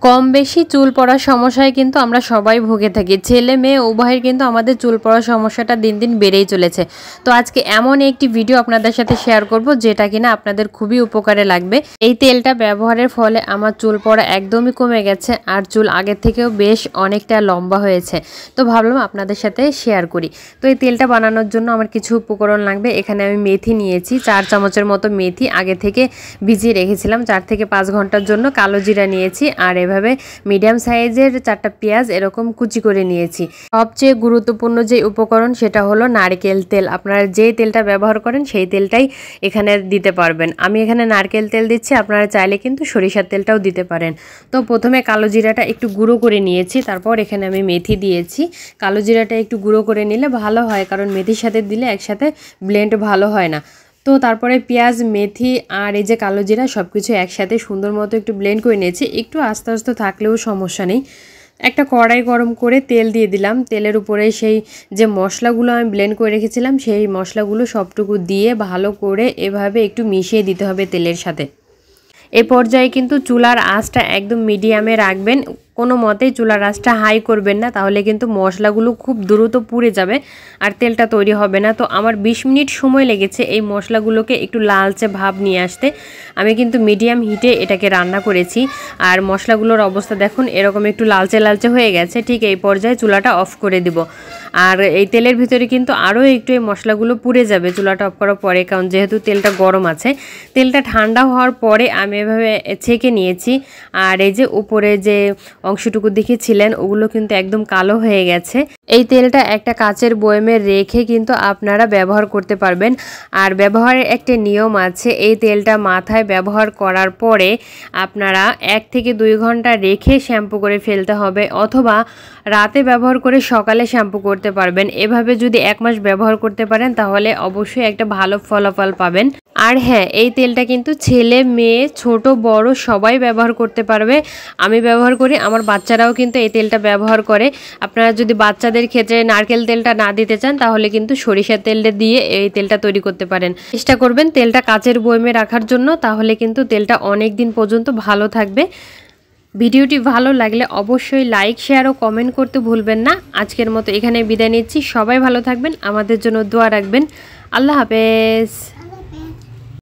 কম বেশি চুল পড়ার সমস্যায় কিন্তু আমরা সবাই ভুগে থাকি। ছেলে মেয়ে উভয়ের কিন্তু আমাদের চুল পড়ার সমস্যাটা দিন দিন বেড়েই চলেছে। তো আজকে এমন একটি ভিডিও আপনাদের সাথে শেয়ার করব যেটা কিনা আপনাদের খুবই উপকারে লাগবে। এই তেলটা ব্যবহারের ফলে আমার চুল পড়া একদমই কমে গেছে, আর চুল আগের থেকেও বেশ অনেকটা লম্বা হয়েছে। তো ভাবলাম আপনাদের সাথে শেয়ার করি। তো এই তেলটা বানানোর জন্য আমার কিছু উপকরণ লাগবে। এখানে আমি মেথি নিয়েছি 4 চামচের মতো মেথি, আগে থেকে ভিজিয়ে রেখেছিলাম 4 থেকে 5 ঘন্টার জন্য। কালো জিরা নিয়েছি, আর এভাবে মিডিয়াম সাইজের 4টা পেঁয়াজ এরকম কুচি করে নিয়েছি। সবচেয়ে গুরুত্বপূর্ণ যে উপকরণ সেটা হলো নারকেল তেল। আপনারা যেই তেলটা ব্যবহার করেন সেই তেলটাই এখানে দিতে পারবেন। আমি এখানে নারকেল তেল দিচ্ছি, আপনারা চাইলে কিন্তু সরিষার তেলটাও দিতে পারেন। তো প্রথমে কালো জিরাটা একটু গুঁড়ো করে নিয়েছি, তারপর এখানে আমি মেথি দিয়েছি। কালো জিরাটা একটু গুঁড়ো করে নিলে ভালো হয়, কারণ মেথির সাথে দিলে একসাথে ব্লেন্ড ভালো হয় না। তো তারপরে পেঁয়াজ, মেথি আর এই যে কালো জিরা সব কিছু একসাথে সুন্দর মতো একটু ব্লেন্ড করে নিয়েছি। একটু আস্তে আস্তে থাকলেও সমস্যা নেই। একটা কড়াই গরম করে তেল দিয়ে দিলাম। তেলের উপরে সেই যে মশলাগুলো আমি ব্লেন্ড করে রেখেছিলাম সেই মশলাগুলো সবটুকু দিয়ে ভালো করে এভাবে একটু মিশিয়ে দিতে হবে তেলের সাথে। এই পর্যায়ে কিন্তু চুলার আঁচটা একদম মিডিয়ামে রাখবেন। কোনো মতেই চুলার আঁচটা হাই করবেন না, তাহলে কিন্তু মশলাগুলো খুব দ্রুত পুড়ে যাবে আর তেলটা তৈরি হবে না। তো আমার 20 মিনিট সময় লেগেছে এই মশলাগুলোকে একটু লালচে ভাব নিয়ে আসতে। আমি কিন্তু মিডিয়াম হিটে এটাকে রান্না করেছি। আর মশলাগুলোর অবস্থা দেখুন, এরকম একটু লালচে লালচে হয়ে গেছে। ঠিক এই পর্যায়ে চুলাটা অফ করে দিব। আর এই তেলের ভিতরে কিন্তু আরও একটু এই মশলাগুলো পুড়ে যাবে চুলাটা অফ করার পরে, কারণ যেহেতু তেলটা গরম আছে। তেলটা ঠান্ডা হওয়ার পরে আমি এভাবে ছেঁকে নিয়েছি। আর এই যে উপরে যে অংশটুকু দেখেছিলেন ওগুলো কিন্তু একদম কালো হয়ে গেছে। এই তেলটা একটা কাচের বয়মে রেখে কিন্তু আপনারা ব্যবহার করতে পারবেন। আর ব্যবহারের একটা নিয়ম আছে, এই তেলটা মাথায় ব্যবহার করার পরে আপনারা 1 থেকে 2 ঘন্টা রেখে শ্যাম্পু করে ফেলতে হবে, অথবা রাতে ব্যবহার করে সকালে শ্যাম্পু করতে পারবেন। এভাবে যদি 1 মাস ব্যবহার করতে পারেন তাহলে অবশ্যই একটা ভালো ফলাফল পাবেন। আর হ্যাঁ, এই তেলটা কিন্তু ছেলে মেয়ে ছোট বড় সবাই ব্যবহার করতে পারবে। আমি ব্যবহার করি, আমার বাচ্চারাও কিন্তু এই তেলটা ব্যবহার করে। আপনারা যদি বাচ্চাদের ক্ষেত্রে নারকেল তেলটা না দিতে চান তাহলে কিন্তু সরিষার তেলটা দিয়ে এই তেলটা তৈরি করতে পারেন। চেষ্টা করবেন তেলটা কাচের বয়মে রাখার জন্য, তাহলে কিন্তু তেলটা অনেক দিন পর্যন্ত ভালো থাকবে। ভিডিওটি ভালো লাগলে অবশ্যই লাইক, শেয়ার ও কমেন্ট করতে ভুলবেন না। আজকের মতো এখানে বিদায় নিচ্ছি। সবাই ভালো থাকবেন, আমাদের জন্য দোয়া রাখবেন। আল্লাহ হাফেজ।